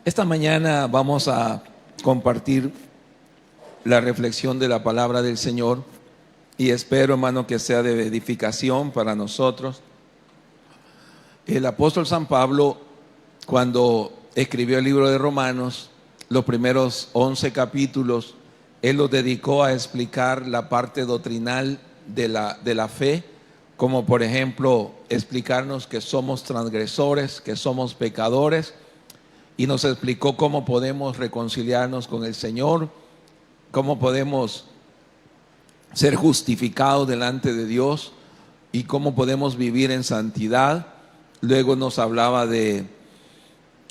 Esta mañana vamos a compartir la reflexión de la palabra del Señor y espero, hermano, que sea de edificación para nosotros. El apóstol San Pablo, cuando escribió el libro de Romanos, los primeros 11 capítulos, él los dedicó a explicar la parte doctrinal de la fe, como por ejemplo explicarnos que somos transgresores, que somos pecadores, y nos explicó cómo podemos reconciliarnos con el Señor, cómo podemos ser justificados delante de Dios y cómo podemos vivir en santidad. Luego nos hablaba de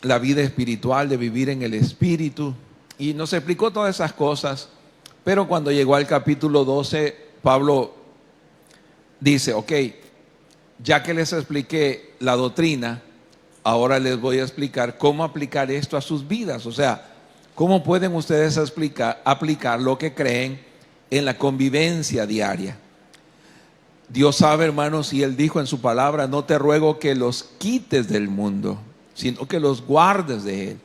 la vida espiritual, de vivir en el Espíritu, y nos explicó todas esas cosas. Pero cuando llegó al capítulo 12, Pablo dice: ok, ya que les expliqué la doctrina, ahora les voy a explicar cómo aplicar esto a sus vidas. O sea, cómo pueden ustedes aplicar lo que creen en la convivencia diaria. Dios sabe, hermanos, y Él dijo en su palabra: no te ruego que los quites del mundo, sino que los guardes de Él.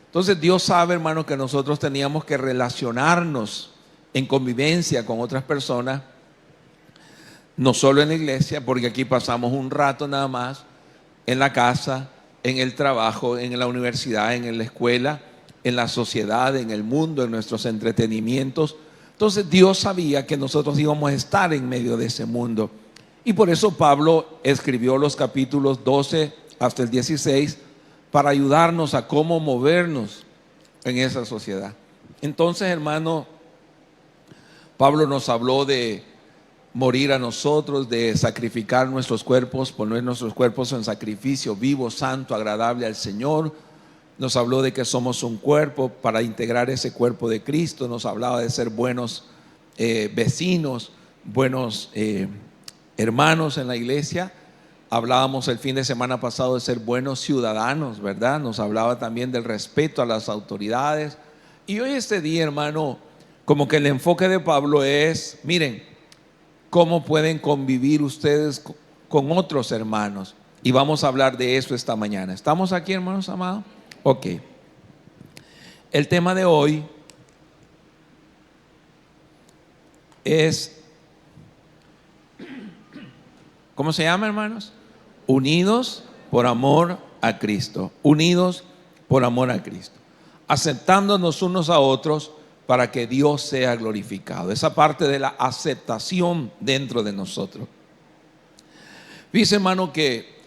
Entonces Dios sabe, hermano, que nosotros teníamos que relacionarnos en convivencia con otras personas, no solo en la iglesia, porque aquí pasamos un rato nada más, en la casa, en el trabajo, en la universidad, en la escuela, en la sociedad, en el mundo, en nuestros entretenimientos. Entonces Dios sabía que nosotros íbamos a estar en medio de ese mundo. Y por eso Pablo escribió los capítulos 12 hasta el 16 para ayudarnos a cómo movernos en esa sociedad. Entonces, hermano, Pablo nos habló de morir a nosotros, de sacrificar nuestros cuerpos, poner nuestros cuerpos en sacrificio vivo, santo, agradable al Señor. Nos habló de que somos un cuerpo para integrar ese cuerpo de Cristo. Nos hablaba de ser buenos vecinos, buenos hermanos en la iglesia. Hablábamos el fin de semana pasado de ser buenos ciudadanos, ¿verdad? Nos hablaba también del respeto a las autoridades. Y hoy este día, hermano, como que el enfoque de Pablo es: miren, cómo pueden convivir ustedes con otros hermanos. Y vamos a hablar de eso esta mañana. ¿Estamos aquí, hermanos amados? Ok. El tema de hoy es, ¿cómo se llama, hermanos? Unidos por amor a Cristo. Unidos por amor a Cristo. Aceptándonos unos a otros para que Dios sea glorificado. Esa parte de la aceptación dentro de nosotros. Dice, hermano, que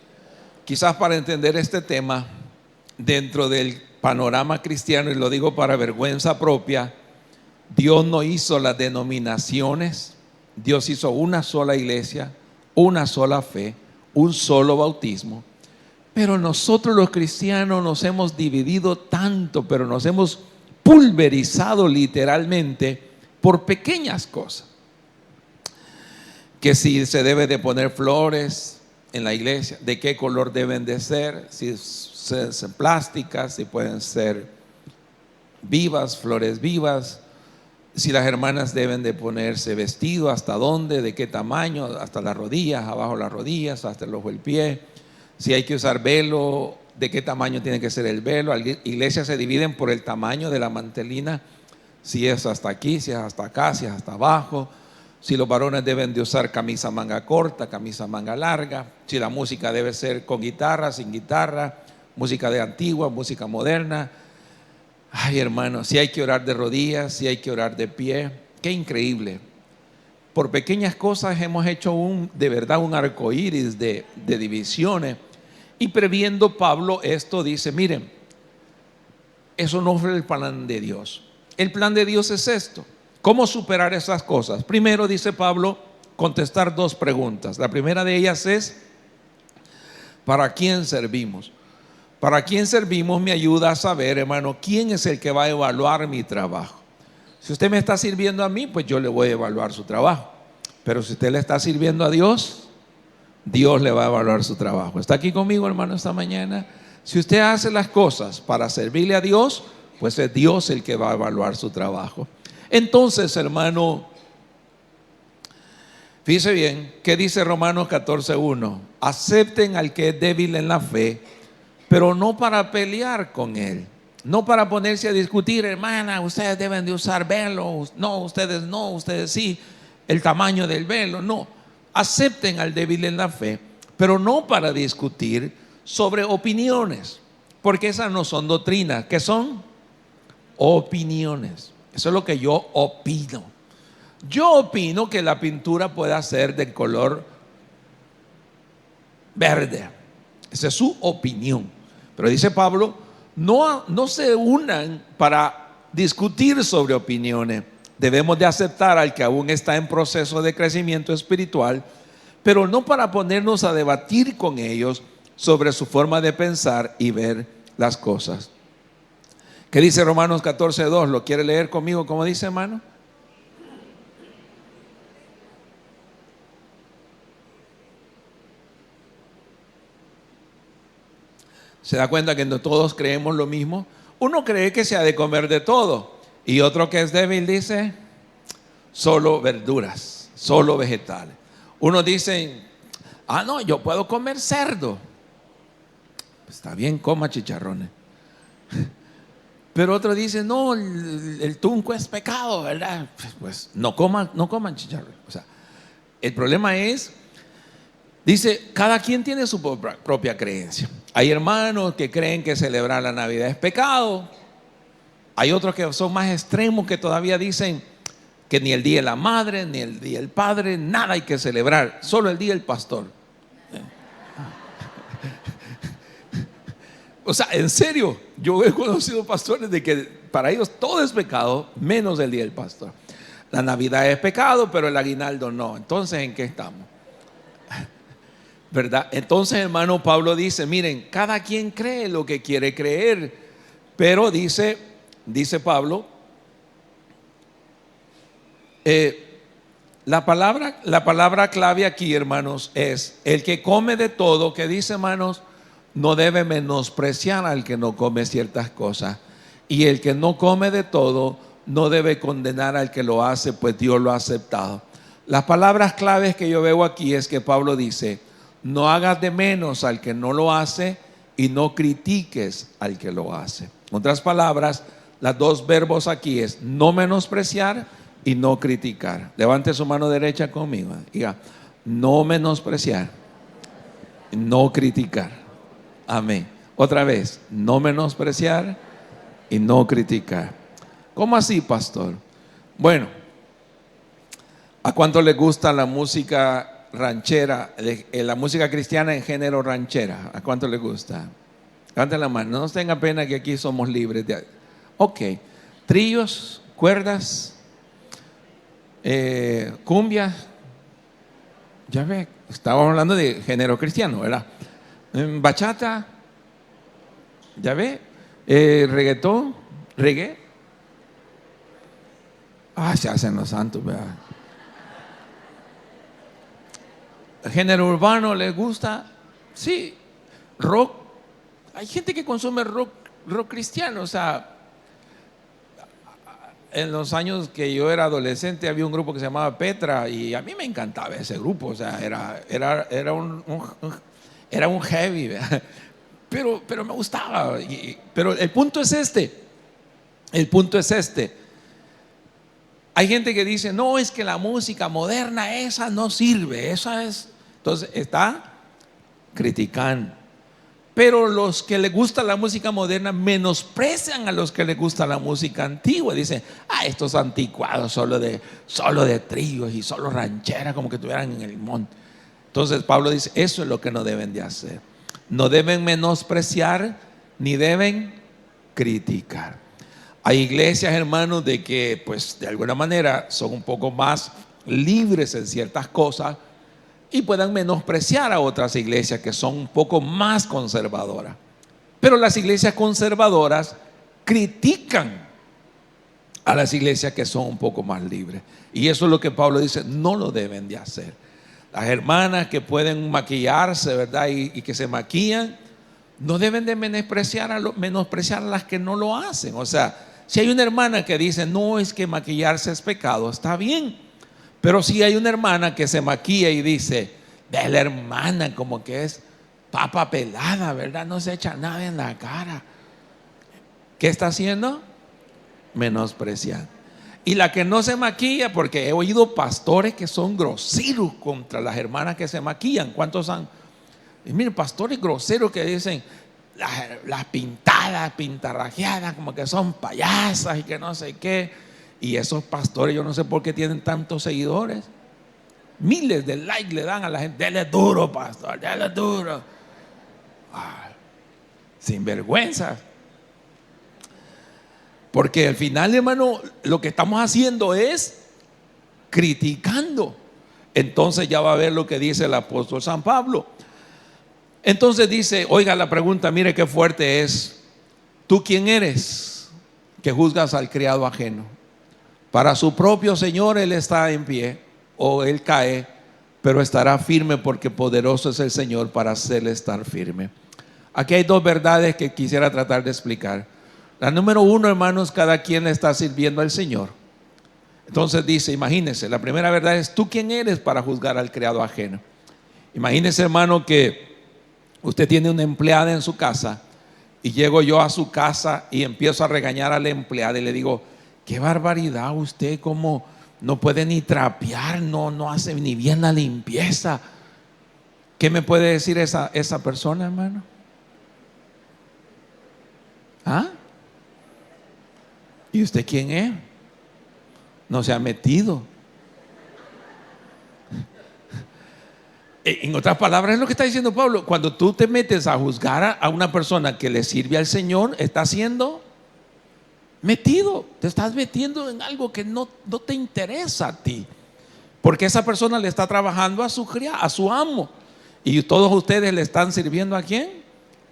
quizás para entender este tema dentro del panorama cristiano, y lo digo para vergüenza propia, Dios no hizo las denominaciones. Dios hizo una sola iglesia, una sola fe, un solo bautismo. Pero nosotros los cristianos nos hemos dividido tanto, pero nos hemos pulverizado literalmente por pequeñas cosas. Que si se debe de poner flores en la iglesia, de qué color deben de ser, si son plásticas, si pueden ser vivas, flores vivas, si las hermanas deben de ponerse vestido, hasta dónde, de qué tamaño, hasta las rodillas, abajo las rodillas, hasta el ojo del pie, si hay que usar velo, de qué tamaño tiene que ser el velo. Las iglesias se dividen por el tamaño de la mantelina, si es hasta aquí, si es hasta acá, si es hasta abajo, si los varones deben de usar camisa manga corta, camisa manga larga, si la música debe ser con guitarra, sin guitarra, música de antigua, música moderna. Ay, hermano, si hay que orar de rodillas, si hay que orar de pie. Qué increíble. Por pequeñas cosas hemos hecho de verdad un arcoíris de divisiones. Y previendo Pablo esto, dice: miren, eso no fue el plan de Dios. El plan de Dios es esto. ¿Cómo superar esas cosas? Primero, dice Pablo, contestar dos preguntas. La primera de ellas es: ¿para quién servimos? ¿Para quién servimos? Me ayuda a saber, hermano, quién es el que va a evaluar mi trabajo. Si usted me está sirviendo a mí, pues yo le voy a evaluar su trabajo. Pero si usted le está sirviendo a Dios, Dios le va a evaluar su trabajo. ¿Está aquí conmigo, hermano, esta mañana? Si usted hace las cosas para servirle a Dios, pues es Dios el que va a evaluar su trabajo. Entonces, hermano, fíjese bien, ¿qué dice Romanos 14:1? Acepten al que es débil en la fe, pero no para pelear con él. No para ponerse a discutir, hermana, ustedes deben de usar velo, no, ustedes sí, el tamaño del velo, no. Acepten al débil en la fe, pero no para discutir sobre opiniones, porque esas no son doctrinas. ¿Qué son? Opiniones. Eso es lo que yo opino. Yo opino que la pintura pueda ser de color verde. Esa es su opinión. Pero dice Pablo, no se unan para discutir sobre opiniones. Debemos de aceptar al que aún está en proceso de crecimiento espiritual, pero no para ponernos a debatir con ellos sobre su forma de pensar y ver las cosas. ¿Qué dice Romanos 14:2? ¿Lo quiere leer conmigo? ¿Cómo dice, hermano? Se da cuenta que no todos creemos lo mismo. Uno cree que se ha de comer de todo, y otro que es débil dice solo verduras, solo vegetales. Uno dice, no, yo puedo comer cerdo. Está bien, coma chicharrones. Pero otro dice, no, el tunco es pecado, ¿verdad? Pues no coman chicharrones. O sea, el problema es, dice, cada quien tiene su propia creencia. Hay hermanos que creen que celebrar la Navidad es pecado. Hay otros que son más extremos, que todavía dicen que ni el día de la madre, ni el día del padre, nada hay que celebrar, solo el día del pastor. O sea, en serio, yo he conocido pastores de que para ellos todo es pecado, menos el día del pastor. La Navidad es pecado, pero el aguinaldo no. Entonces, ¿en qué estamos? ¿Verdad? Entonces, hermano, Pablo dice, miren, cada quien cree lo que quiere creer, pero dice Pablo, la palabra clave aquí, hermanos, es el que come de todo, que dice, hermanos, no debe menospreciar al que no come ciertas cosas, y el que no come de todo no debe condenar al que lo hace, pues Dios lo ha aceptado. Las palabras claves que yo veo aquí es que Pablo dice, no hagas de menos al que no lo hace y no critiques al que lo hace. En otras palabras, los dos verbos aquí es no menospreciar y no criticar. Levante su mano derecha conmigo. Diga, no menospreciar, no criticar. Amén. Otra vez, no menospreciar y no criticar. ¿Cómo así, pastor? Bueno, ¿a cuánto le gusta la música ranchera, la música cristiana en género ranchera? ¿A cuánto le gusta? Levanten la mano, no nos tenga pena que aquí somos libres de... Ok, trillos, cuerdas, cumbia. Ya ve, estábamos hablando de género cristiano, ¿verdad? Bachata, ya ve, reggaetón, reggae. Se hacen los santos, ¿verdad? ¿Género urbano les gusta? Sí. Rock. Hay gente que consume rock cristiano. O sea, en los años que yo era adolescente había un grupo que se llamaba Petra y a mí me encantaba ese grupo. O sea, era un heavy, ¿verdad? Pero me gustaba. Pero el punto es este. Hay gente que dice, no, es que la música moderna esa no sirve, esa es... Entonces está criticando. Pero los que les gusta la música moderna menosprecian a los que les gusta la música antigua. Dicen, estos anticuados solo de tríos y solo rancheras, como que estuvieran en el monte. Entonces Pablo dice, eso es lo que no deben de hacer. No deben menospreciar ni deben criticar. Hay iglesias, hermanos, de que pues de alguna manera son un poco más libres en ciertas cosas y puedan menospreciar a otras iglesias que son un poco más conservadoras. Pero las iglesias conservadoras critican a las iglesias que son un poco más libres. Y eso es lo que Pablo dice, no lo deben de hacer. Las hermanas que pueden maquillarse, ¿verdad? Y que se maquillan, no deben de menospreciar a las que no lo hacen. O sea, si hay una hermana que dice, no, es que maquillarse es pecado, está bien. Pero si hay una hermana que se maquilla y dice, ve la hermana como que es papa pelada, ¿verdad? No se echa nada en la cara. ¿qué está haciendo? Menospreciando. Y la que no se maquilla, porque he oído pastores que son groseros contra las hermanas que se maquillan. ¿Cuántos han? Y miren, pastores groseros que dicen las pintadas, pintarrajeadas, como que son payasas y que no sé qué. Y esos pastores, yo no sé por qué tienen tantos seguidores. Miles de likes le dan a la gente. Dele duro, pastor, dele duro. Sin vergüenza. Porque al final, hermano, lo que estamos haciendo es criticando. Entonces ya va a ver lo que dice el apóstol San Pablo. Entonces dice, oiga la pregunta, mire qué fuerte es. ¿Tú quién eres que juzgas al criado ajeno? Para su propio Señor él está en pie o él cae, pero estará firme porque poderoso es el Señor para hacerle estar firme. Aquí hay dos verdades que quisiera tratar de explicar. La número uno, hermanos, cada quien le está sirviendo al Señor. Entonces dice, imagínense, la primera verdad es, ¿tú quién eres para juzgar al criado ajeno? Imagínense, hermano, que usted tiene una empleada en su casa y llego yo a su casa y empiezo a regañar a la empleada y le digo, qué barbaridad, usted como no puede ni trapear, no hace ni bien la limpieza. ¿Qué me puede decir esa persona, hermano? ¿Ah? ¿Y usted quién es? No se ha metido. En otras palabras, es lo que está diciendo Pablo. Cuando tú te metes a juzgar a una persona que le sirve al Señor, estás siendo metido. Te estás metiendo en algo que no te interesa a ti. Porque esa persona le está trabajando a su amo. Y todos ustedes le están sirviendo ¿a quién?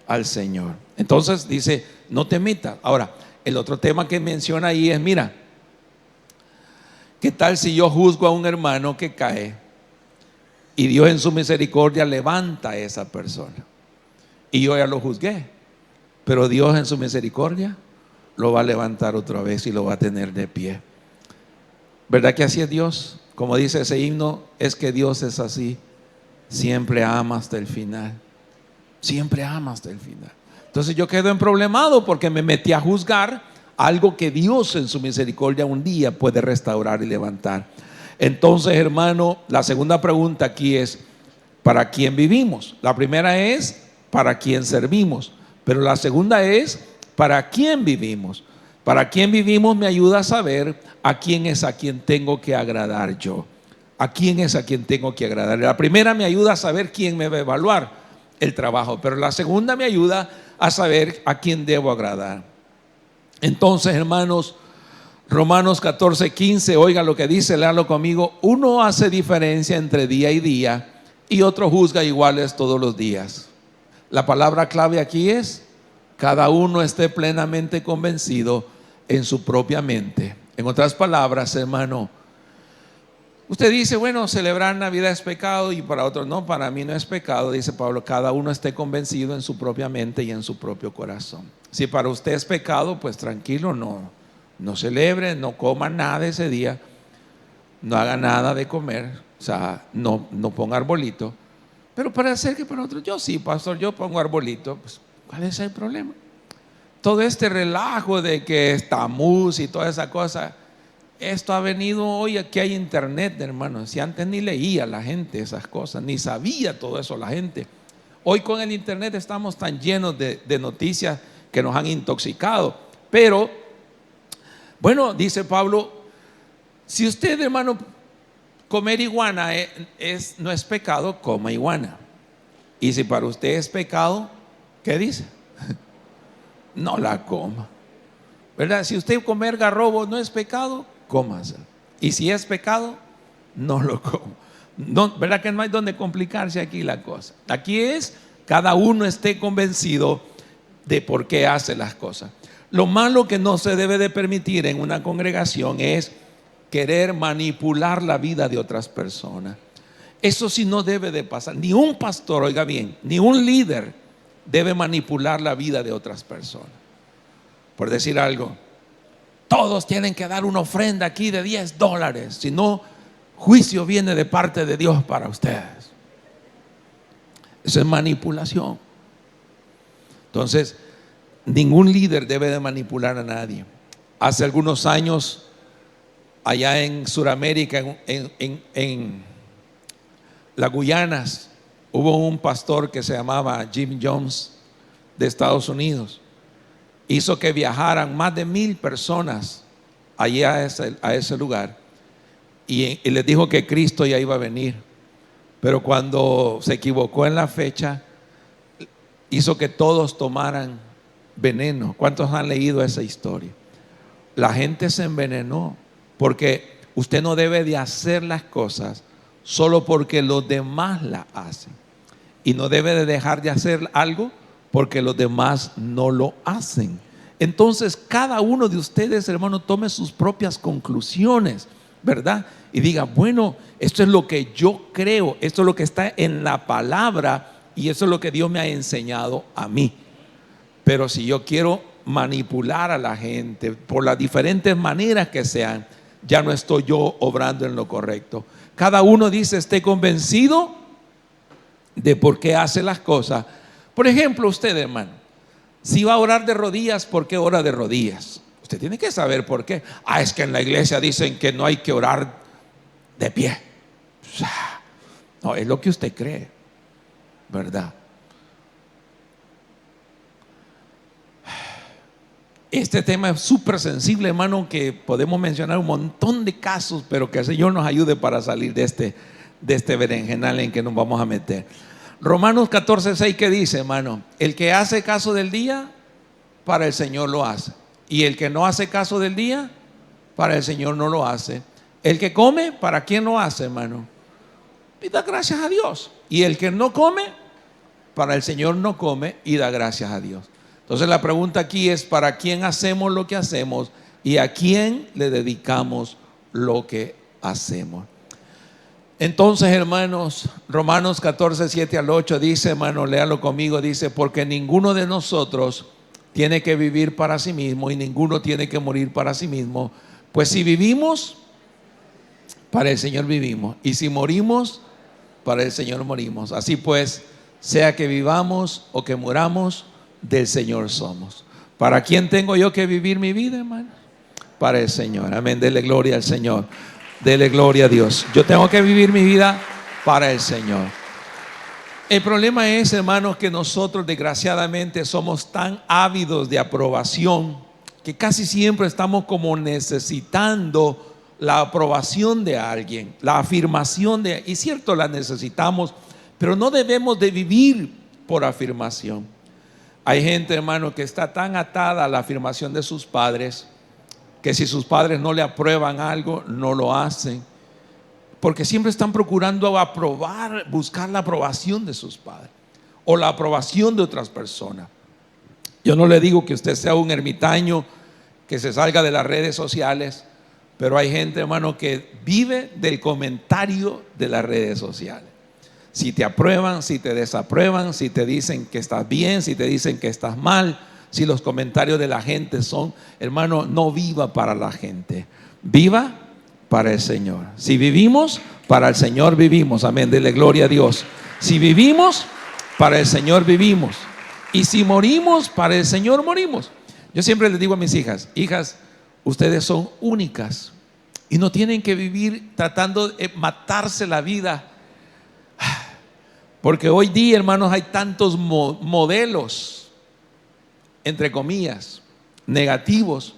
Al Señor. Entonces dice, no te metas. Ahora, el otro tema que menciona ahí es, mira, ¿qué tal si yo juzgo a un hermano que cae y Dios en su misericordia levanta a esa persona? Y yo ya lo juzgué, pero Dios en su misericordia lo va a levantar otra vez y lo va a tener de pie. ¿Verdad que así es Dios? Como dice ese himno, es que Dios es así, siempre ama hasta el final. Siempre ama hasta el final. Entonces yo quedo emproblemado porque me metí a juzgar algo que Dios en su misericordia un día puede restaurar y levantar. Entonces, hermano, la segunda pregunta aquí es, ¿para quién vivimos? La primera es, ¿para quién servimos? Pero la segunda es, ¿para quién vivimos? ¿Para quién vivimos? Me ayuda a saber a quién es a quien tengo que agradar yo. ¿A quién es a quien tengo que agradar? La primera me ayuda a saber quién me va a evaluar el trabajo, pero la segunda me ayuda a saber a quién debo agradar. Entonces, hermanos, Romanos 14:15, oiga lo que dice, léalo conmigo. Uno hace diferencia entre día y día y otro juzga iguales todos los días. La palabra clave aquí es, cada uno esté plenamente convencido en su propia mente. En otras palabras, hermano, usted dice, bueno, celebrar Navidad es pecado y para otros no, para mí no es pecado, dice Pablo, cada uno esté convencido en su propia mente y en su propio corazón. Si para usted es pecado, pues tranquilo, no celebre, no coma nada ese día, no haga nada de comer, o sea, no ponga arbolito. Pero para hacer que para otros, yo sí, pastor, yo pongo arbolito, pues ¿cuál es el problema? Todo este relajo de que estamos y toda esa cosa, esto ha venido hoy. Aquí hay internet, hermanos. Si antes ni leía la gente esas cosas, ni sabía todo eso la gente. Hoy con el internet estamos tan llenos de noticias que nos han intoxicado. Pero, bueno, dice Pablo, si usted, hermano, comer iguana no es pecado, coma iguana. Y si para usted es pecado, ¿qué dice? No la coma, ¿verdad? Si usted comer garrobo no es pecado, cómase. Y si es pecado, no lo coma. No, ¿verdad que no hay donde complicarse aquí la cosa? Aquí es, cada uno esté convencido de por qué hace las cosas. Lo malo que no se debe de permitir en una congregación es querer manipular la vida de otras personas. Eso sí no debe de pasar. Ni un pastor, oiga bien, ni un líder debe manipular la vida de otras personas. Por decir algo, todos tienen que dar una ofrenda aquí de $10, si no, juicio viene de parte de Dios para ustedes. Eso es manipulación. Entonces, Ningún líder debe de manipular a nadie. Hace algunos años, allá en Sudamérica, en las Guyanas, hubo un pastor que se llamaba Jim Jones de Estados Unidos. Hizo que viajaran más de 1,000 personas allá a ese lugar y les dijo que Cristo ya iba a venir. Pero cuando se equivocó en la fecha, hizo que todos tomaran veneno. ¿Cuántos han leído esa historia? La gente se envenenó, porque usted no debe de hacer las cosas solo porque los demás la hacen, y no debe de dejar de hacer algo porque los demás no lo hacen. Entonces cada uno de ustedes, hermano, tome sus propias conclusiones, ¿verdad? Y diga, bueno, esto es lo que yo creo, esto es lo que está en la palabra y eso es lo que Dios me ha enseñado a mí. Pero si yo quiero manipular a la gente por las diferentes maneras que sean, ya no estoy yo obrando en lo correcto. Cada uno dice, esté convencido de por qué hace las cosas. Por ejemplo, usted, hermano, si va a orar de rodillas, ¿por qué ora de rodillas? Usted tiene que saber por qué. Es que en la iglesia dicen que no hay que orar de pie. No, es lo que usted cree, ¿verdad? Este tema es súper sensible, hermano, que podemos mencionar un montón de casos, pero que el Señor nos ayude para salir de este berenjenal en que nos vamos a meter. Romanos 14:6, ¿qué dice, hermano? El que hace caso del día, para el Señor lo hace. Y el que no hace caso del día, para el Señor no lo hace. El que come, ¿para quién lo hace, hermano? Y da gracias a Dios. Y el que no come, para el Señor no come y da gracias a Dios. Entonces la pregunta aquí es, ¿para quién hacemos lo que hacemos y a quién le dedicamos lo que hacemos? Entonces, hermanos, Romanos 14:7-8 dice, hermano, léalo conmigo, dice, porque ninguno de nosotros tiene que vivir para sí mismo y ninguno tiene que morir para sí mismo. Pues si vivimos, para el Señor vivimos, y si morimos, para el Señor morimos. Así pues, sea que vivamos o que muramos, del Señor somos. ¿Para quién tengo yo que vivir mi vida, hermano? Para el Señor. Amén. Dele gloria al Señor. Dele gloria a Dios. Yo tengo que vivir mi vida para el Señor. El problema es, hermanos, que nosotros desgraciadamente somos tan ávidos de aprobación que casi siempre estamos como necesitando la aprobación de alguien, la afirmación de, y cierto, la necesitamos, pero no debemos de vivir por afirmación. Hay gente, hermano, que está tan atada a la afirmación de sus padres que si sus padres no le aprueban algo, no lo hacen, porque siempre están procurando aprobar, buscar la aprobación de sus padres o la aprobación de otras personas. Yo no le digo que usted sea un ermitaño que se salga de las redes sociales, pero hay gente, hermano, que vive del comentario de las redes sociales. Si te aprueban, si te desaprueban, si te dicen que estás bien, si te dicen que estás mal, si los comentarios de la gente son, hermano, no viva para la gente, viva para el Señor. Si vivimos, para el Señor vivimos. Amén, dele gloria a Dios. Si vivimos, para el Señor vivimos. Y si morimos, para el Señor morimos. Yo siempre les digo a mis hijas, ustedes son únicas y no tienen que vivir tratando de matarse la vida. Porque hoy día, hermanos, hay tantos modelos, entre comillas, negativos,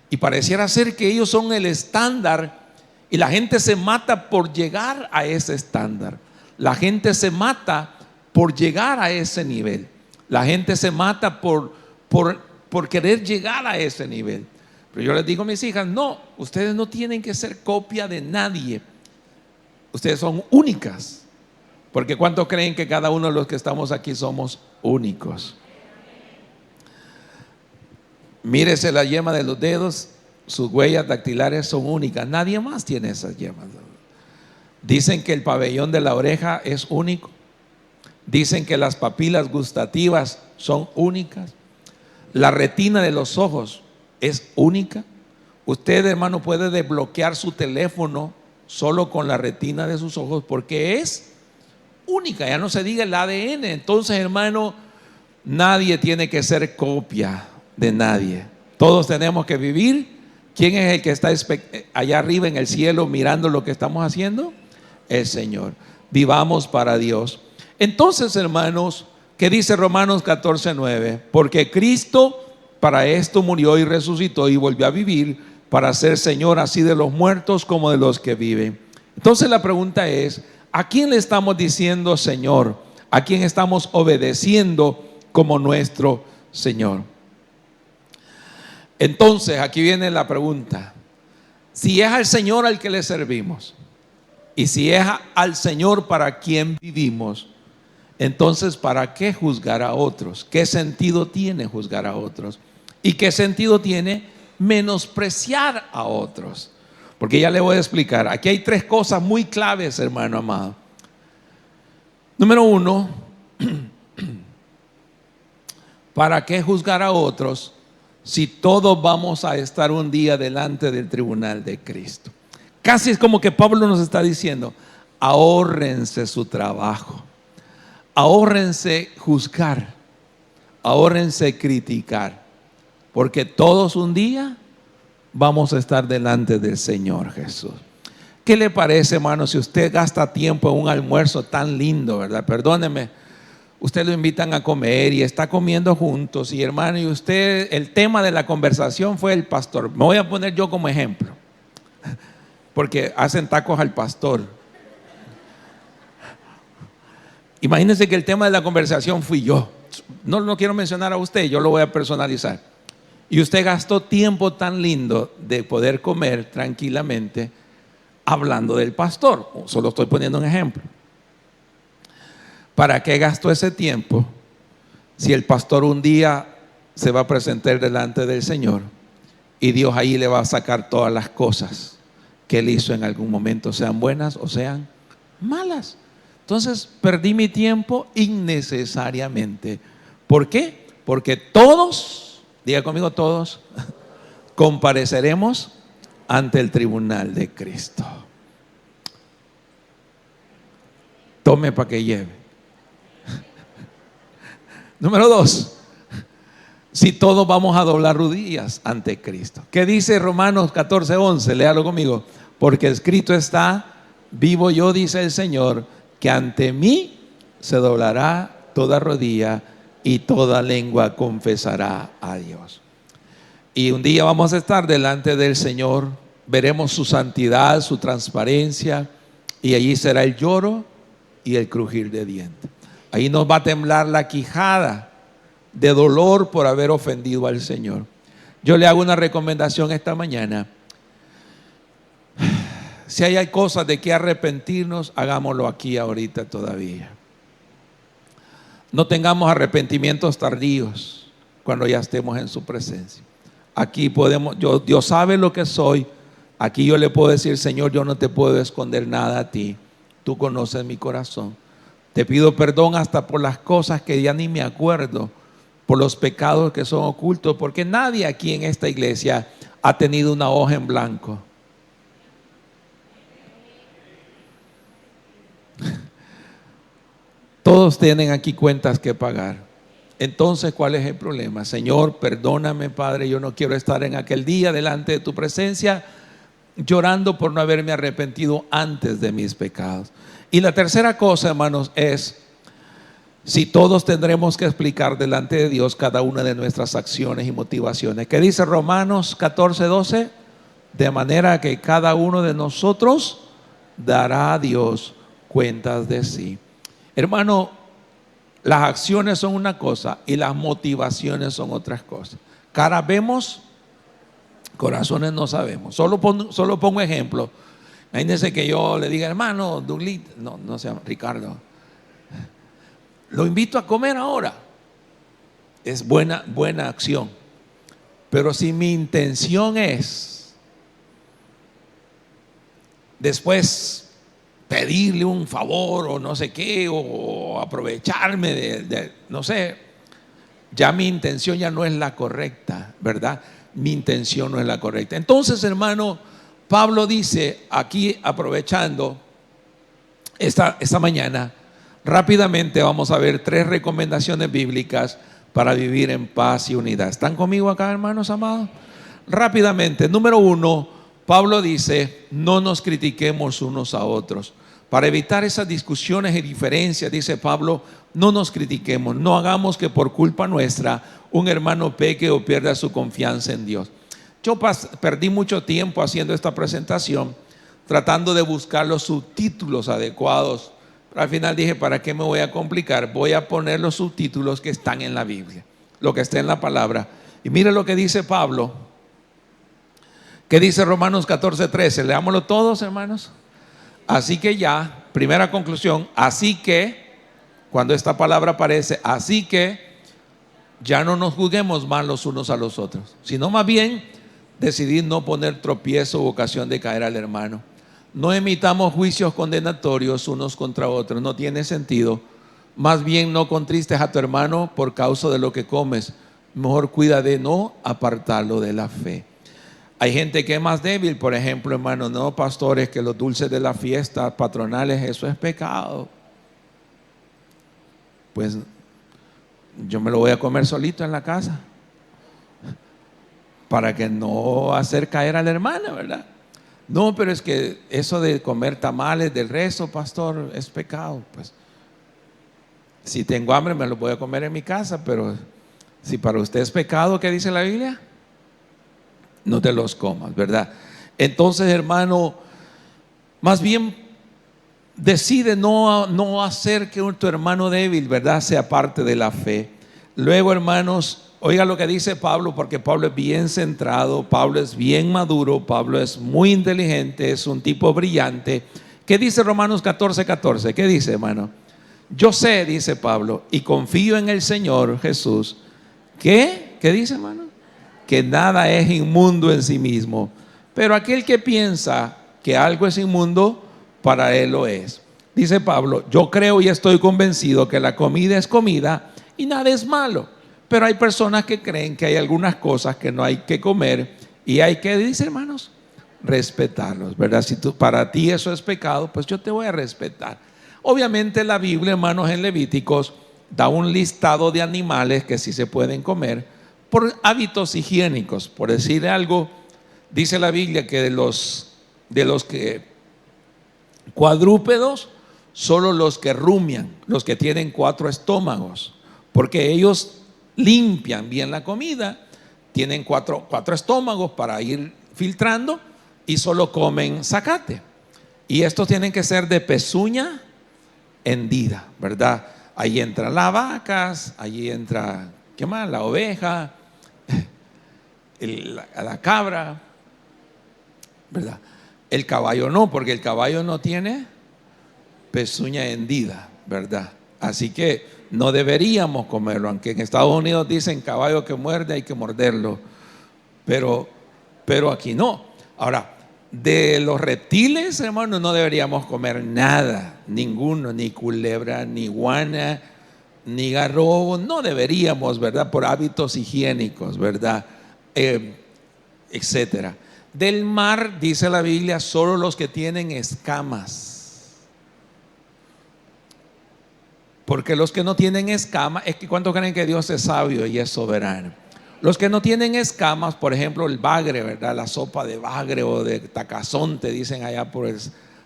y pareciera ser que ellos son el estándar y la gente se mata por llegar a ese estándar. La gente se mata por llegar a ese nivel. La gente se mata por querer llegar a ese nivel. Pero yo les digo a mis hijas, no, ustedes no tienen que ser copia de nadie. Ustedes son únicas. Porque ¿cuánto creen que cada uno de los que estamos aquí somos únicos? Mírese la yema de los dedos, sus huellas dactilares son únicas. Nadie más tiene esas yemas. Dicen que el pabellón de la oreja es único. Dicen que las papilas gustativas son únicas. La retina de los ojos es única. Usted, hermano, puede desbloquear su teléfono solo con la retina de sus ojos porque es única, ya no se diga el ADN. Entonces, hermano, Nadie tiene que ser copia de nadie. Todos tenemos que vivir. ¿Quién es el que está allá arriba en el cielo mirando lo que estamos haciendo? El Señor. Vivamos para Dios. Entonces, hermanos, ¿qué dice Romanos 14:9? Porque Cristo para esto murió y resucitó y volvió a vivir para ser Señor así de los muertos como de los que viven. Entonces la pregunta es, ¿a quién le estamos diciendo Señor? ¿A quién estamos obedeciendo como nuestro Señor? Entonces aquí viene la pregunta: si es al Señor al que le servimos y si es al Señor para quien vivimos, entonces ¿para qué juzgar a otros? ¿Qué sentido tiene juzgar a otros? ¿Y qué sentido tiene menospreciar a otros? Porque ya le voy a explicar. Aquí hay tres cosas muy claves, hermano amado. Número uno, ¿para qué juzgar a otros si todos vamos a estar un día delante del tribunal de Cristo? Casi es como que Pablo nos está diciendo: ahórrense su trabajo, ahórrense juzgar, ahórrense criticar, porque todos un día vamos a estar delante del Señor Jesús. ¿Qué le parece, hermano, si usted gasta tiempo en un almuerzo tan lindo, verdad? Perdóneme, usted lo invitan a comer y está comiendo juntos, y hermano, y usted, el tema de la conversación fue el pastor. Me voy a poner yo como ejemplo, porque hacen tacos al pastor. Imagínense que el tema de la conversación fui yo. No quiero mencionar a usted, yo lo voy a personalizar. Y usted gastó tiempo tan lindo de poder comer tranquilamente hablando del pastor. Solo estoy poniendo un ejemplo. ¿Para qué gastó ese tiempo si el pastor un día se va a presentar delante del Señor y Dios ahí le va a sacar todas las cosas que él hizo en algún momento, sean buenas o sean malas? Entonces perdí mi tiempo innecesariamente. ¿Por qué? Porque todos, diga conmigo, todos compareceremos ante el tribunal de Cristo. Tome para que lleve. Número 2, si todos vamos a doblar rodillas ante Cristo. ¿Qué dice Romanos 14:11? Léalo conmigo. Porque escrito está: vivo yo, dice el Señor, que ante mí se doblará toda rodilla y toda lengua confesará a Dios. Y un día vamos a estar delante del Señor, veremos su santidad, su transparencia, y allí será el lloro y el crujir de dientes. Ahí nos va a temblar la quijada de dolor por haber ofendido al Señor. Yo le hago una recomendación esta mañana. Si hay cosas de que arrepentirnos, hagámoslo aquí ahorita todavía. No tengamos arrepentimientos tardíos cuando ya estemos en su presencia. Aquí podemos, Dios sabe lo que soy. Aquí yo le puedo decir: Señor, yo no te puedo esconder nada a ti. Tú conoces mi corazón. Te pido perdón hasta por las cosas que ya ni me acuerdo, por los pecados que son ocultos, porque nadie aquí en esta iglesia ha tenido una hoja en blanco. Todos tienen aquí cuentas que pagar. Entonces, ¿cuál es el problema? Señor, perdóname, Padre, yo no quiero estar en aquel día delante de tu presencia llorando por no haberme arrepentido antes de mis pecados. Y la tercera cosa, hermanos, es: si todos tendremos que explicar delante de Dios cada una de nuestras acciones y motivaciones. ¿Qué dice Romanos 14:12? De manera que cada uno de nosotros dará a Dios cuentas de sí. Hermano, las acciones son una cosa y las motivaciones son otras cosas. Caras vemos, corazones no sabemos. Solo pongo ejemplo. Imagínense que yo le diga: hermano Douglas, no se llama Ricardo, lo invito a comer ahora. Es buena acción. Pero si mi intención es después pedirle un favor o no sé qué, o aprovecharme no sé, ya mi intención ya no es la correcta, ¿verdad? Mi intención no es la correcta. Entonces, hermano, Pablo dice aquí, aprovechando esta mañana, rápidamente vamos a ver 3 recomendaciones bíblicas para vivir en paz y unidad. ¿Están conmigo acá, hermanos amados? Rápidamente, número 1, Pablo dice, no nos critiquemos unos a otros. Para evitar esas discusiones y diferencias, dice Pablo, no nos critiquemos, no hagamos que por culpa nuestra un hermano peque o pierda su confianza en Dios. Yo perdí mucho tiempo haciendo esta presentación, tratando de buscar los subtítulos adecuados. Pero al final dije, ¿para qué me voy a complicar? Voy a poner los subtítulos que están en la Biblia, lo que está en la palabra. Y mire lo que dice Pablo, que dice Romanos 14:13. Leámoslo todos, hermanos. Así que ya, primera conclusión, así que, cuando esta palabra aparece, así que ya no nos juzguemos mal los unos a los otros, sino más bien decidir no poner tropiezo o ocasión de caer al hermano. No emitamos juicios condenatorios unos contra otros, no tiene sentido. Más bien no contristes a tu hermano por causa de lo que comes, mejor cuida de no apartarlo de la fe. Hay gente que es más débil, por ejemplo, hermano, no, pastores, que los dulces de las fiestas patronales, eso es pecado. Pues yo me lo voy a comer solito en la casa, para que no hacer caer a la hermana, ¿verdad? No, pero es que eso de comer tamales del rezo, pastor, es pecado. Pues si tengo hambre me lo voy a comer en mi casa, pero si para usted es pecado, ¿qué dice la Biblia? No te los comas, ¿verdad? Entonces, hermano, más bien decide no hacer que tu hermano débil, ¿verdad?, sea parte de la fe. Luego, hermanos, oiga lo que dice Pablo, porque Pablo es bien centrado, Pablo es bien maduro, Pablo es muy inteligente, es un tipo brillante. ¿Qué dice Romanos 14:14? ¿Qué dice, hermano? Yo sé, dice Pablo, y confío en el Señor Jesús, ¿qué dice, hermano? Que nada es inmundo en sí mismo, pero aquel que piensa que algo es inmundo, para él lo es. Dice Pablo, yo creo y estoy convencido que la comida es comida y nada es malo, pero hay personas que creen que hay algunas cosas que no hay que comer y hay que, dice, hermanos, respetarlos, ¿verdad? Si para ti eso es pecado, pues yo te voy a respetar. Obviamente la Biblia, hermanos, en Levíticos da un listado de animales que sí se pueden comer por hábitos higiénicos. Por decir algo, dice la Biblia que de los que cuadrúpedos, solo los que rumian, los que tienen 4 estómagos, porque ellos limpian bien la comida, tienen cuatro estómagos para ir filtrando y solo comen zacate. Y estos tienen que ser de pezuña hendida, ¿verdad? Ahí entran las vacas, ahí entra, ¿qué más? La oveja, la cabra, ¿verdad? El caballo no, porque el caballo no tiene pezuña hendida, ¿verdad? Así que no deberíamos comerlo, aunque en Estados Unidos dicen caballo que muerde hay que morderlo, pero aquí no. Ahora, de los reptiles, hermano, no deberíamos comer nada, ninguno, ni culebra, ni iguana, ni garrobo, no deberíamos, ¿verdad? Por hábitos higiénicos, ¿verdad? Etcétera. Del mar, dice la Biblia, solo los que tienen escamas. Porque los que no tienen escamas, es que ¿cuántos creen que Dios es sabio y es soberano? Los que no tienen escamas, por ejemplo, el bagre, ¿verdad? La sopa de bagre o de tacazonte, dicen allá por el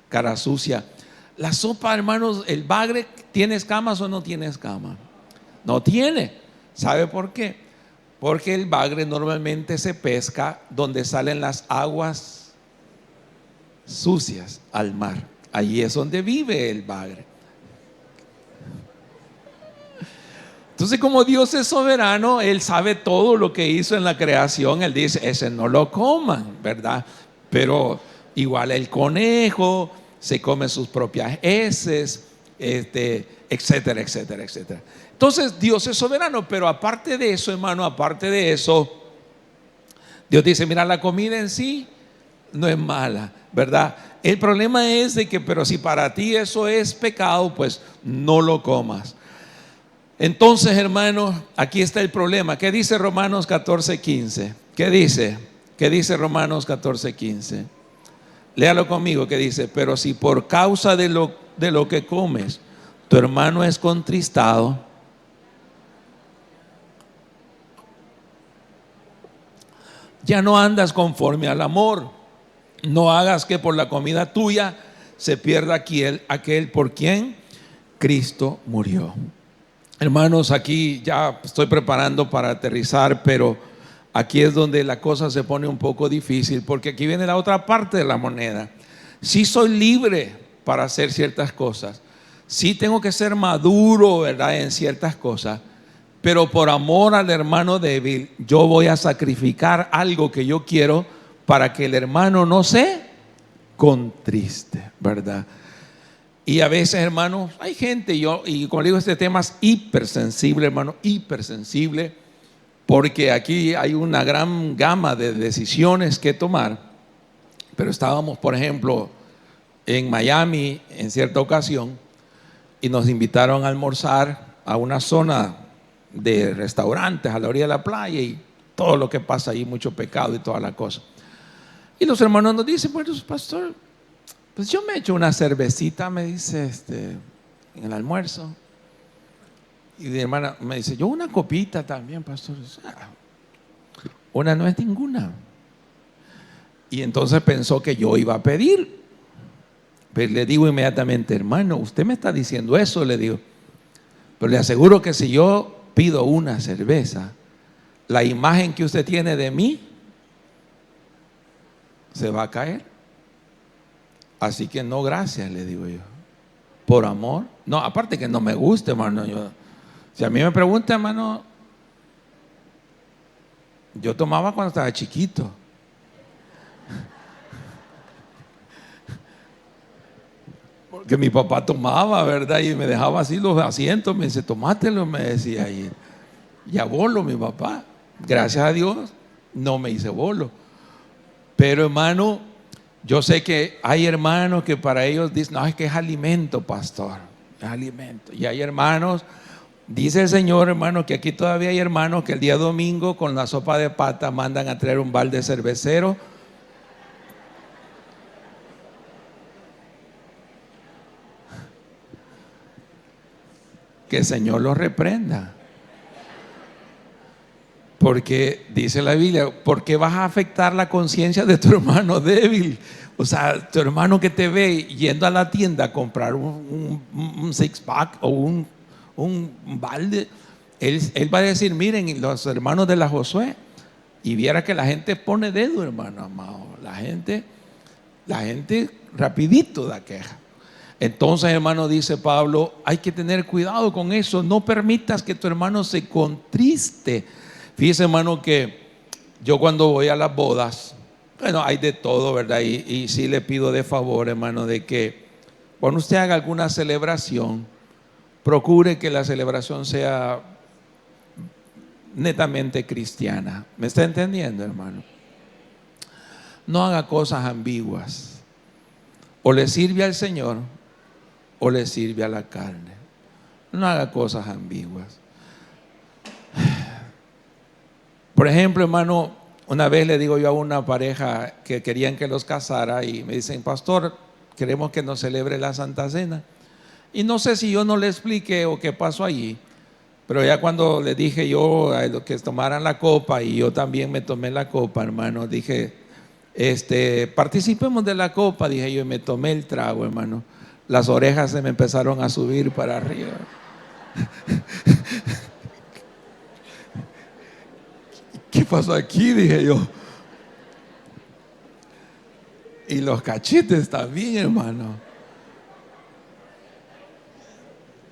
cara sucia. La sopa, hermanos, el bagre, ¿tiene escamas o no tiene escamas? No tiene. ¿Sabe por qué? Porque el bagre normalmente se pesca donde salen las aguas sucias al mar. Allí es donde vive el bagre. Entonces, como Dios es soberano, Él sabe todo lo que hizo en la creación. Él dice, ese no lo coman, ¿verdad? Pero igual el conejo se come sus propias heces, etcétera, etcétera, etcétera. Entonces Dios es soberano, pero aparte de eso, hermano, aparte de eso, Dios dice, mira, la comida en sí no es mala, ¿verdad? El problema es de que, pero si para ti eso es pecado, pues no lo comas. Entonces, hermano, aquí está el problema. ¿Qué dice Romanos 14:15? ¿Qué dice? ¿Qué dice Romanos 14:15? Léalo conmigo, que dice, pero si por causa de lo que comes, tu hermano es contristado, Ya no andas conforme al amor. No hagas que por la comida tuya se pierda aquel por quien Cristo murió. Hermanos, aquí ya estoy preparando para aterrizar, pero aquí es donde la cosa se pone un poco difícil, porque aquí viene la otra parte de la moneda. Sí soy libre para hacer ciertas cosas, sí tengo que ser maduro, ¿verdad?, en ciertas cosas, pero por amor al hermano débil, yo voy a sacrificar algo que yo quiero para que el hermano no se contriste, ¿verdad? Y a veces, hermanos, hay gente, y como digo, este tema es hipersensible, hermano, hipersensible, porque aquí hay una gran gama de decisiones que tomar. Pero estábamos, por ejemplo, en Miami en cierta ocasión y nos invitaron a almorzar a una zona de restaurantes a la orilla de la playa y todo lo que pasa ahí, mucho pecado y toda la cosa. Y los hermanos nos dicen, bueno, pastor, pues yo me echo una cervecita, me dice, en el almuerzo. Y mi hermana me dice, yo una copita también, pastor. Una no es ninguna. Y entonces pensó que yo iba a pedir. Pero le digo inmediatamente, hermano, usted me está diciendo eso, le digo. Pero le aseguro que si yo pido una cerveza, la imagen que usted tiene de mí se va a caer. Así que no, gracias, le digo yo. Por amor. No, aparte que no me gusta, hermano. Si a mí me pregunta, hermano, yo tomaba cuando estaba chiquito. Porque mi papá tomaba, ¿verdad? Y me dejaba así los asientos, me dice, tomátelo, me decía. Y a bolo mi papá. Gracias a Dios, no me hice bolo. Pero, hermano, yo sé que hay hermanos que para ellos dicen, no, es que es alimento, pastor, es alimento. Y hay hermanos, dice el Señor, hermano, que aquí todavía hay hermanos que el día domingo con la sopa de pata mandan a traer un balde cervecero. Que el Señor los reprenda. Porque dice la Biblia, ¿por qué vas a afectar la conciencia de tu hermano débil? O sea, tu hermano que te ve yendo a la tienda a comprar un six pack o un balde, él va a decir, miren, los hermanos de la Josué, y viera que la gente pone dedo, hermano amado. La gente rapidito da queja. Entonces, hermano, dice Pablo, hay que tener cuidado con eso. No permitas que tu hermano se contriste. Fíjese, hermano, que yo cuando voy a las bodas, bueno, hay de todo, ¿verdad? Y sí le pido de favor, hermano, de que cuando usted haga alguna celebración, procure que la celebración sea netamente cristiana. ¿Me está entendiendo, hermano? No haga cosas ambiguas. O le sirve al Señor o le sirve a la carne. No haga cosas ambiguas. Por ejemplo, hermano, una vez le digo yo a una pareja que querían que los casara y me dicen, pastor, queremos que nos celebre la Santa Cena. Y no sé si yo no le expliqué o qué pasó allí, pero ya cuando le dije yo a los que tomaran la copa y yo también me tomé la copa, hermano, dije, participemos de la copa, dije yo, y me tomé el trago, hermano. Las orejas se me empezaron a subir para arriba. ¿Qué pasó aquí? Dije yo. Y los cachetes también, hermano.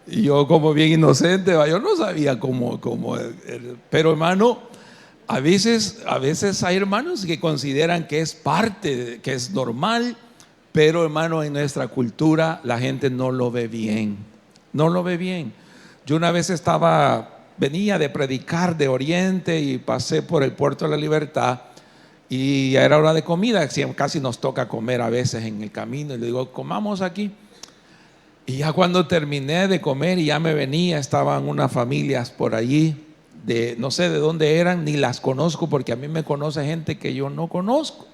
Y yo como bien inocente, yo no sabía cómo pero hermano, a veces hay hermanos que consideran que es parte, que es normal, pero hermano, en nuestra cultura la gente no lo ve bien, no lo ve bien. Yo una vez venía de predicar de Oriente y pasé por el Puerto de la Libertad y ya era hora de comida, casi nos toca comer a veces en el camino y le digo, comamos aquí. Y ya cuando terminé de comer y ya me venía, estaban unas familias por allí, no sé de dónde eran, ni las conozco porque a mí me conoce gente que yo no conozco.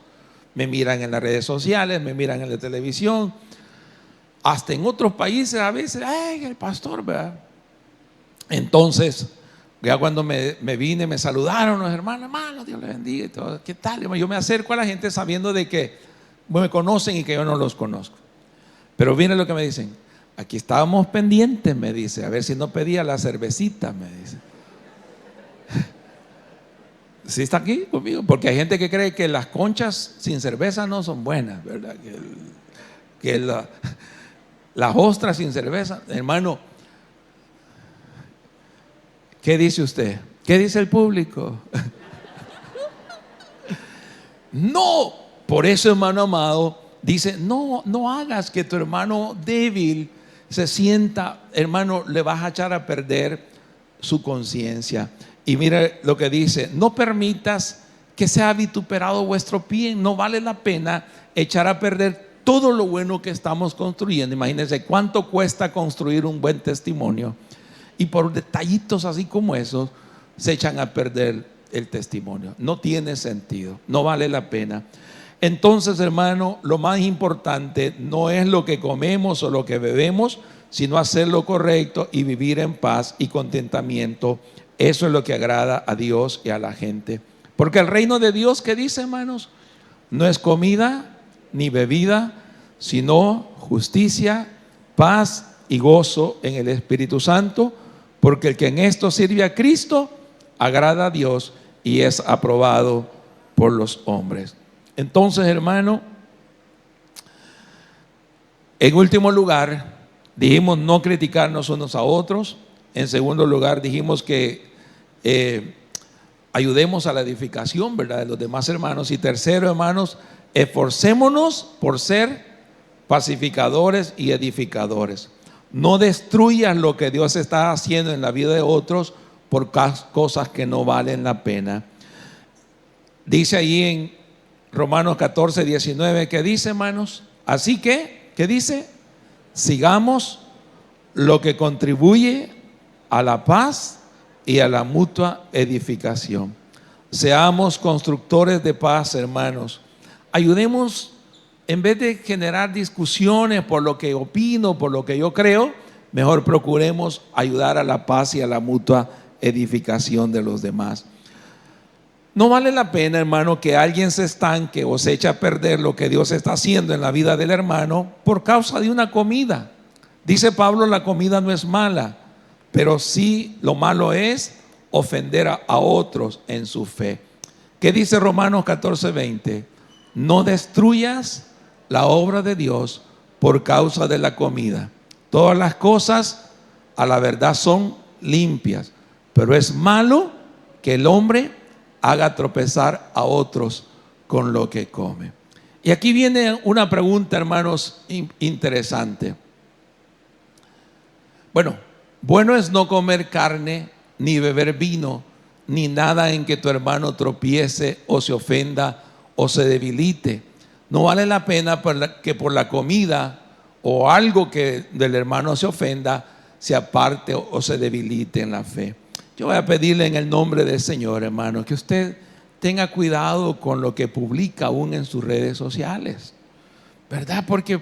Me miran en las redes sociales, me miran en la televisión, hasta en otros países a veces, ¡ay, el pastor! ¿Verdad? Entonces, Ya cuando me vine, me saludaron los hermanos, Dios les bendiga y todo. ¿Qué tal? Yo me acerco a la gente sabiendo de que me conocen y que yo no los conozco. Pero viene lo que me dicen: aquí estábamos pendientes, me dice, a ver si no pedía la cervecita, me dice. ¿Sí está aquí conmigo? Porque hay gente que cree que las conchas sin cerveza no son buenas, ¿verdad? Que las ostras sin cerveza. Hermano, ¿qué dice usted? ¿Qué dice el público? No, por eso, hermano amado, dice, no hagas que tu hermano débil se sienta, hermano, le vas a echar a perder su conciencia. Y mire lo que dice: no permitas que sea vituperado vuestro pie. No vale la pena echar a perder todo lo bueno que estamos construyendo. Imagínense cuánto cuesta construir un buen testimonio, y por detallitos así como esos se echan a perder el testimonio. No tiene sentido, no vale la pena. Entonces, hermano, lo más importante no es lo que comemos o lo que bebemos, sino hacer lo correcto y vivir en paz y contentamiento. Eso es lo que agrada a Dios y a la gente. Porque el reino de Dios, ¿qué dice, hermanos? No es comida ni bebida, sino justicia, paz y gozo en el Espíritu Santo. Porque el que en esto sirve a Cristo agrada a Dios y es aprobado por los hombres. Entonces, hermano, en último lugar, dijimos no criticarnos unos a otros. En segundo lugar, dijimos que ayudemos a la edificación, ¿verdad?, de los demás hermanos. Y tercero, hermanos, esforcémonos por ser pacificadores y edificadores. No destruyas lo que Dios está haciendo en la vida de otros por cosas que no valen la pena. Dice ahí en Romanos 14, 19, ¿qué dice, hermanos? Así que, ¿qué dice? Sigamos lo que contribuye a la paz y a la mutua edificación. Seamos constructores de paz, hermanos. Ayudemos, en vez de generar discusiones por lo que opino, por lo que yo creo, mejor procuremos ayudar a la paz y a la mutua edificación de los demás. No vale la pena, hermano, que alguien se estanque o se eche a perder lo que Dios está haciendo en la vida del hermano por causa de una comida. Dice Pablo, la comida no es mala, pero sí lo malo es ofender a otros en su fe. ¿Qué dice Romanos 14, 20? No destruyas la obra de Dios por causa de la comida. Todas las cosas a la verdad son limpias, pero es malo que el hombre haga tropezar a otros con lo que come. Y aquí viene una pregunta, hermanos, interesante. Bueno es no comer carne, ni beber vino, ni nada en que tu hermano tropiece o se ofenda o se debilite. No vale la pena que por la comida o algo que del hermano se ofenda, se aparte o se debilite en la fe. Yo voy a pedirle en el nombre del Señor, hermano, que usted tenga cuidado con lo que publica aún en sus redes sociales, ¿verdad? Porque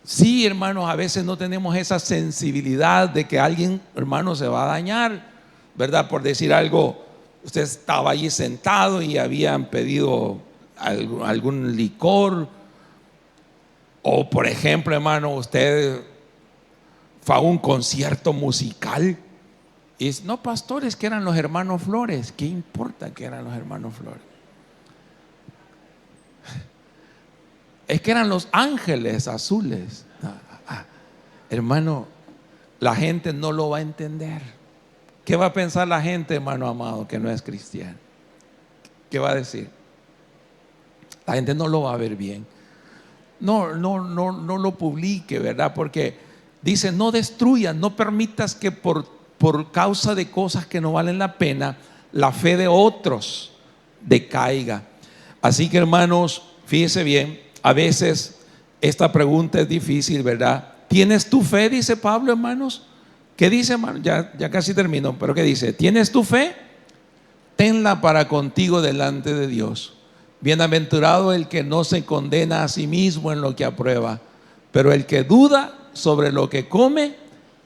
sí, hermanos, a veces no tenemos esa sensibilidad de que alguien, hermano, se va a dañar, ¿verdad? Por decir algo, usted estaba allí sentado y habían pedido algún licor, o por ejemplo, hermano, usted fue a un concierto musical y dice: no, pastores, que eran los hermanos Flores. ¿Qué importa que eran los hermanos Flores? Es que eran los ángeles azules. Hermano, la gente no lo va a entender. ¿Qué va a pensar la gente, hermano amado, que no es cristiano? ¿Qué va a decir? La gente no lo va a ver bien. No lo publique, ¿verdad? Porque dice: no destruyas, no permitas que por causa de cosas que no valen la pena, la fe de otros decaiga. Así que, hermanos, fíjese bien, a veces esta pregunta es difícil, ¿verdad? ¿Tienes tu fe? Dice Pablo, hermanos. ¿Qué dice, hermano? Ya casi termino, pero ¿qué dice? ¿Tienes tu fe? Tenla para contigo delante de Dios. Bienaventurado el que no se condena a sí mismo en lo que aprueba, pero el que duda sobre lo que come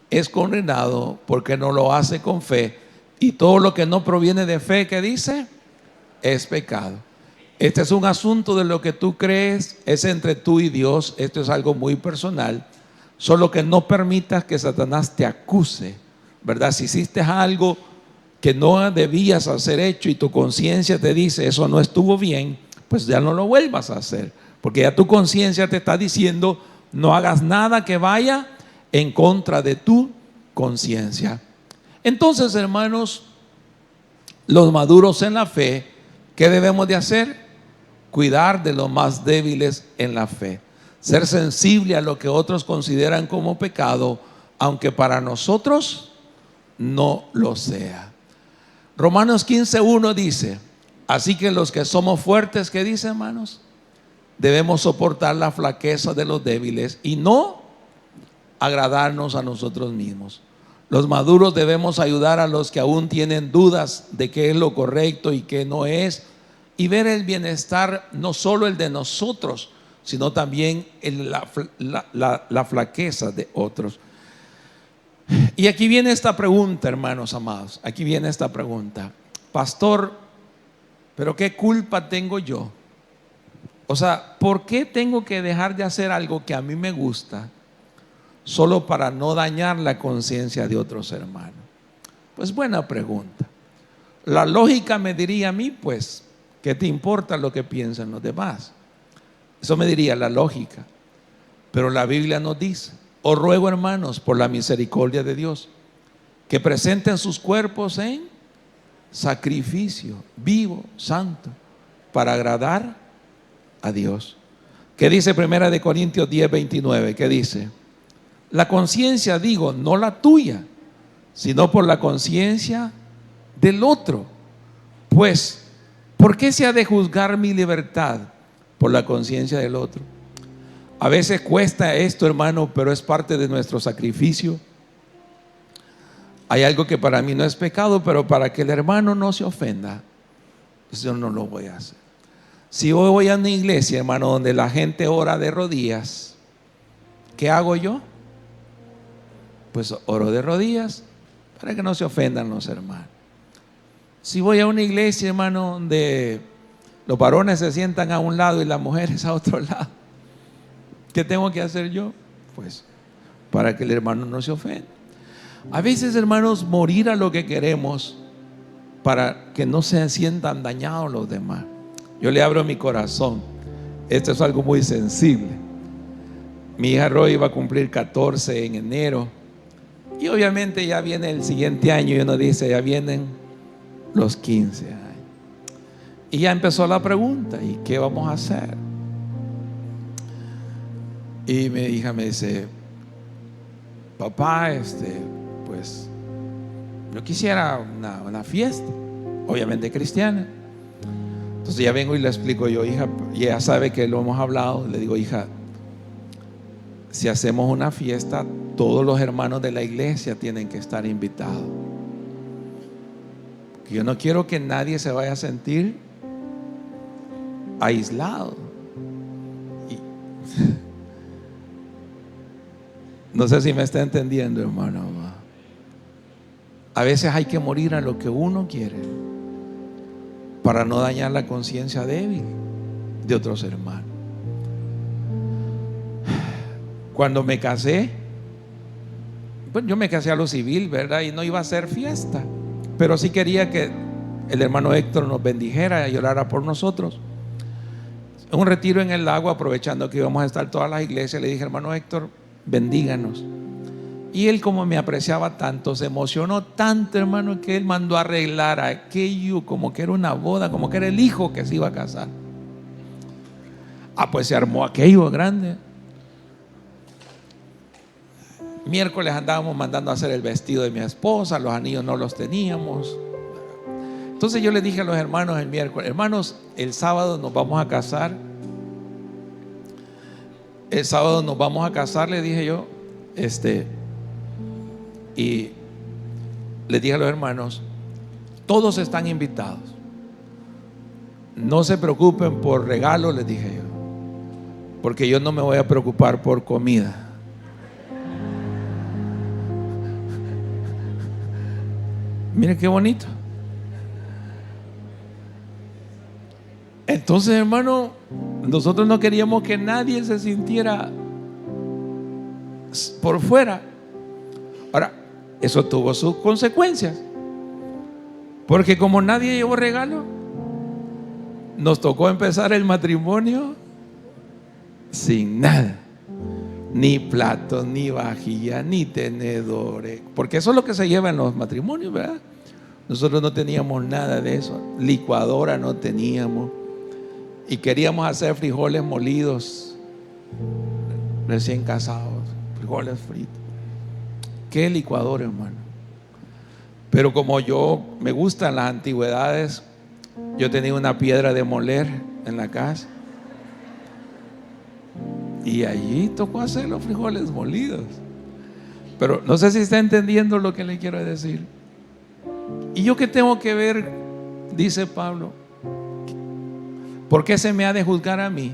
es condenado porque no lo hace con fe Y todo lo que no proviene de fe, ¿qué dice? Es pecado. Este es un asunto de lo que tú crees, es entre tú y Dios. Esto es algo muy personal. Solo que no permitas que Satanás te acuse, ¿verdad? Si hiciste algo que no debías hacer hecho y tu conciencia te dice eso no estuvo bien, pues ya no lo vuelvas a hacer, porque ya tu conciencia te está diciendo no hagas nada que vaya en contra de tu conciencia. Entonces, hermanos, los maduros en la fe, ¿qué debemos de hacer? Cuidar de los más débiles en la fe, ser sensible a lo que otros consideran como pecado, aunque para nosotros no lo sea. Romanos 15:1 dice, así que los que somos fuertes, ¿qué dice, hermanos? Debemos soportar la flaqueza de los débiles y no agradarnos a nosotros mismos. Los maduros debemos ayudar a los que aún tienen dudas de qué es lo correcto y qué no es, y ver el bienestar, no solo el de nosotros, sino también la flaqueza de otros. Y aquí viene esta pregunta, hermanos amados, aquí viene esta pregunta. Pastor, ¿pero qué culpa tengo yo? O sea, ¿por qué tengo que dejar de hacer algo que a mí me gusta solo para no dañar la conciencia de otros hermanos? Pues buena pregunta. La lógica me diría a mí, pues, ¿qué te importa lo que piensan los demás? Eso me diría la lógica. Pero la Biblia nos dice, os ruego, hermanos, por la misericordia de Dios, que presenten sus cuerpos en sacrificio vivo, santo, para agradar a Dios. ¿Qué dice 1 Corintios 10:29? ¿Qué dice? La conciencia, digo, no la tuya, sino por la conciencia del otro. Pues, ¿por qué se ha de juzgar mi libertad por la conciencia del otro? A veces cuesta esto, hermano, pero es parte de nuestro sacrificio. Hay algo que para mí no es pecado, pero para que el hermano no se ofenda, pues yo no lo voy a hacer. Si hoy voy a una iglesia, hermano, donde la gente ora de rodillas, ¿qué hago yo? Pues oro de rodillas para que no se ofendan los hermanos. Si voy a una iglesia, hermano, donde los varones se sientan a un lado y las mujeres a otro lado, ¿qué tengo que hacer yo? Pues para que el hermano no se ofenda. A veces, hermanos, morir a lo que queremos para que no se sientan dañados los demás. Yo le abro mi corazón. Esto es algo muy sensible. Mi hija Roy va a cumplir 14 en enero. Y obviamente ya viene el siguiente año y uno dice, ya vienen los 15 años. Y ya empezó la pregunta, ¿y qué vamos a hacer? Y mi hija me dice, papá, pues yo quisiera una fiesta, obviamente cristiana. Entonces ya vengo y le explico yo, hija, y ella sabe que lo hemos hablado. Le digo, hija, si hacemos una fiesta, todos los hermanos de la iglesia tienen que estar invitados. Porque yo no quiero que nadie se vaya a sentir aislado. No sé si me está entendiendo, hermano. A veces hay que morir a lo que uno quiere para no dañar la conciencia débil de otros hermanos. Cuando me casé, pues yo me casé a lo civil, ¿verdad? Y no iba a hacer fiesta, pero sí quería que el hermano Héctor nos bendijera y orara por nosotros. En un retiro en el lago, aprovechando que íbamos a estar todas las iglesias, le dije, hermano Héctor, bendíganos. Y él, como me apreciaba tanto, se emocionó tanto, hermano, que él mandó a arreglar aquello como que era una boda, como que era el hijo que se iba a casar. Pues se armó aquello grande. Miércoles andábamos mandando a hacer el vestido de mi esposa, los anillos no los teníamos. Entonces yo le dije a los hermanos el miércoles, hermanos, el sábado nos vamos a casar. El sábado nos vamos a casar, le dije yo, y les dije a los hermanos, todos están invitados. No se preocupen por regalos, les dije yo, porque yo no me voy a preocupar por comida. Mire qué bonito. Entonces, hermano, nosotros no queríamos que nadie se sintiera por fuera. Ahora, eso tuvo sus consecuencias, porque como nadie llevó regalo, nos tocó empezar el matrimonio sin nada, ni platos, ni vajilla, ni tenedores, porque eso es lo que se lleva en los matrimonios, ¿verdad? Nosotros no teníamos nada de eso, licuadora no teníamos, y queríamos hacer frijoles molidos, recién casados, frijoles fritos. ¿Qué licuadora, hermano? Pero como yo me gustan las antigüedades, yo tenía una piedra de moler en la casa, y allí tocó hacer los frijoles molidos. Pero no sé si está entendiendo lo que le quiero decir. ¿Y yo qué tengo que ver? Dice Pablo. ¿Por qué se me ha de juzgar a mí?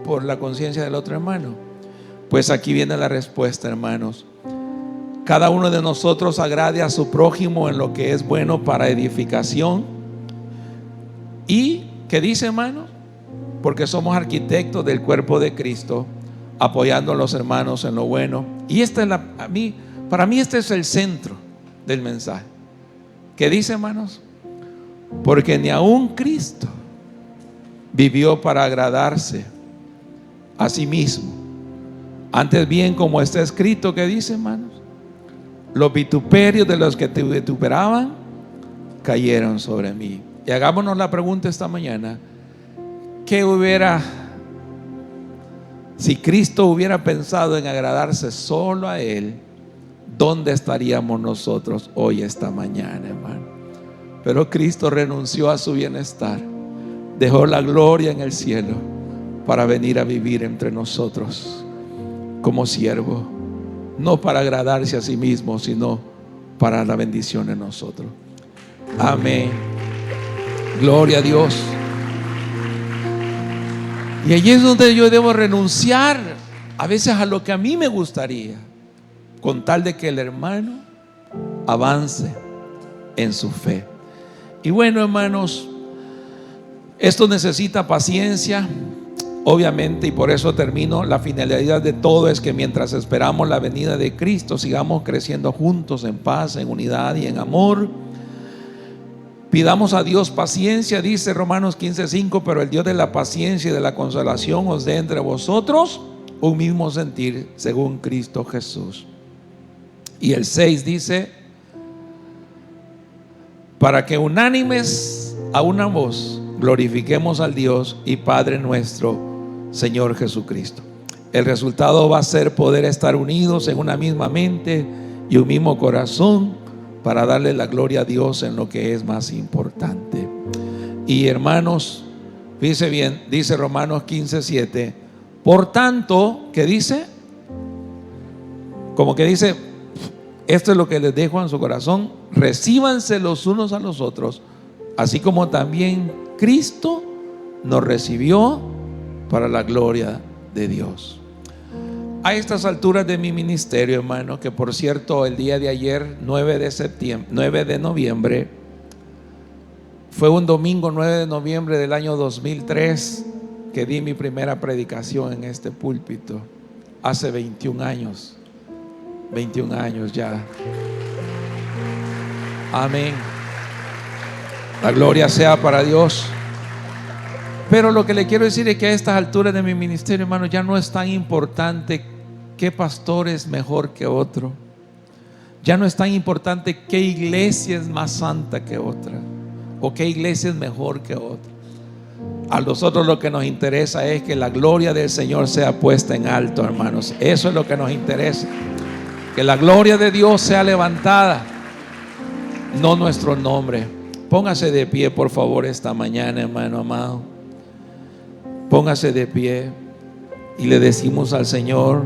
Por la conciencia del otro hermano. Pues aquí viene la respuesta, hermanos. Cada uno de nosotros agrade a su prójimo en lo que es bueno para edificación. ¿Y qué dice, hermanos? Porque somos arquitectos del cuerpo de Cristo, apoyando a los hermanos en lo bueno. Y esta es para mí este es el centro del mensaje. ¿Qué dice, hermanos? Porque ni aun Cristo vivió para agradarse a sí mismo. Antes bien, como está escrito, ¿qué dice, hermanos? Los vituperios de los que te vituperaban cayeron sobre mí. Y hagámonos la pregunta esta mañana: ¿qué hubiera, si Cristo hubiera pensado en agradarse solo a Él, dónde estaríamos nosotros hoy, esta mañana, hermano? Pero Cristo renunció a su bienestar, dejó la gloria en el cielo para venir a vivir entre nosotros como siervo, no para agradarse a sí mismo, sino para la bendición en nosotros. Amén. Gloria a Dios. Y allí es donde yo debo renunciar a veces a lo que a mí me gustaría, con tal de que el hermano avance en su fe. Y bueno, hermanos, esto necesita paciencia, obviamente, y por eso termino. La finalidad de todo es que mientras esperamos la venida de Cristo, sigamos creciendo juntos en paz, en unidad y en amor. Pidamos a Dios paciencia, dice Romanos 15:5, pero el Dios de la paciencia y de la consolación os dé entre vosotros un mismo sentir según Cristo Jesús. Y el 6 dice: para que unánimes a una voz glorifiquemos al Dios y Padre nuestro, Señor Jesucristo. El resultado va a ser poder estar unidos en una misma mente y un mismo corazón, para darle la gloria a Dios en lo que es más importante. Y hermanos, fíjense bien, dice Romanos 15:7. Por tanto, ¿qué dice? Como que dice, esto es lo que les dejo en su corazón: recíbanse los unos a los otros, así como también Cristo nos recibió para la gloria de Dios. A estas alturas de mi ministerio, hermano, que por cierto el día de ayer, 9 de noviembre, fue un domingo 9 de noviembre del año 2003 que di mi primera predicación en este púlpito, hace 21 años ya. Amén. La gloria sea para Dios. Pero lo que le quiero decir es que a estas alturas de mi ministerio, hermano, ya no es tan importante qué pastor es mejor que otro. Ya no es tan importante qué iglesia es más santa que otra, o qué iglesia es mejor que otra. A nosotros lo que nos interesa es que la gloria del Señor sea puesta en alto, hermanos. Eso es lo que nos interesa, que la gloria de Dios sea levantada, no nuestro nombre. Póngase de pie, por favor, esta mañana, hermano amado. Póngase de pie y le decimos al Señor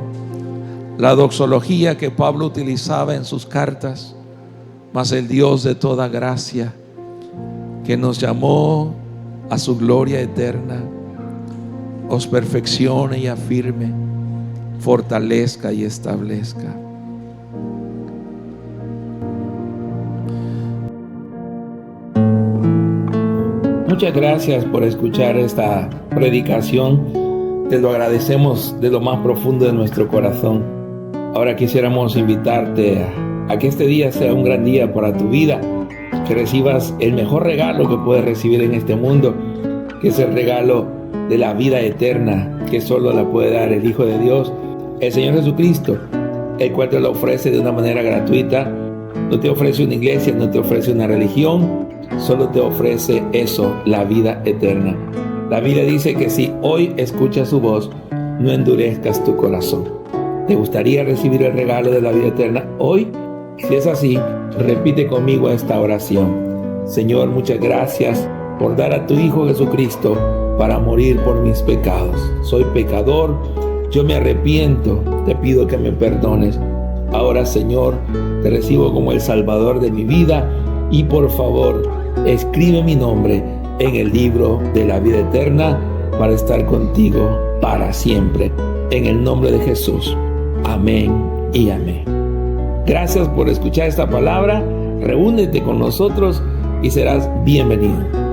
la doxología que Pablo utilizaba en sus cartas: mas el Dios de toda gracia, que nos llamó a su gloria eterna, os perfeccione y afirme, fortalezca y establezca. Muchas gracias por escuchar esta predicación. Te lo agradecemos de lo más profundo de nuestro corazón. Ahora quisiéramos invitarte a que este día sea un gran día para tu vida, que recibas el mejor regalo que puedes recibir en este mundo, que es el regalo de la vida eterna, que solo la puede dar el Hijo de Dios, el Señor Jesucristo, el cual te lo ofrece de una manera gratuita. No te ofrece una iglesia, no te ofrece una religión, solo te ofrece eso, la vida eterna. La Biblia dice que si hoy escuchas su voz, no endurezcas tu corazón. ¿Te gustaría recibir el regalo de la vida eterna hoy? Si es así, repite conmigo esta oración. Señor, muchas gracias por dar a tu Hijo Jesucristo para morir por mis pecados. Soy pecador, yo me arrepiento, te pido que me perdones. Ahora, Señor, te recibo como el Salvador de mi vida y por favor, escribe mi nombre en el libro de la vida eterna para estar contigo para siempre. En el nombre de Jesús. Amén y amén. Gracias por escuchar esta palabra. Reúnete con nosotros y serás bienvenido.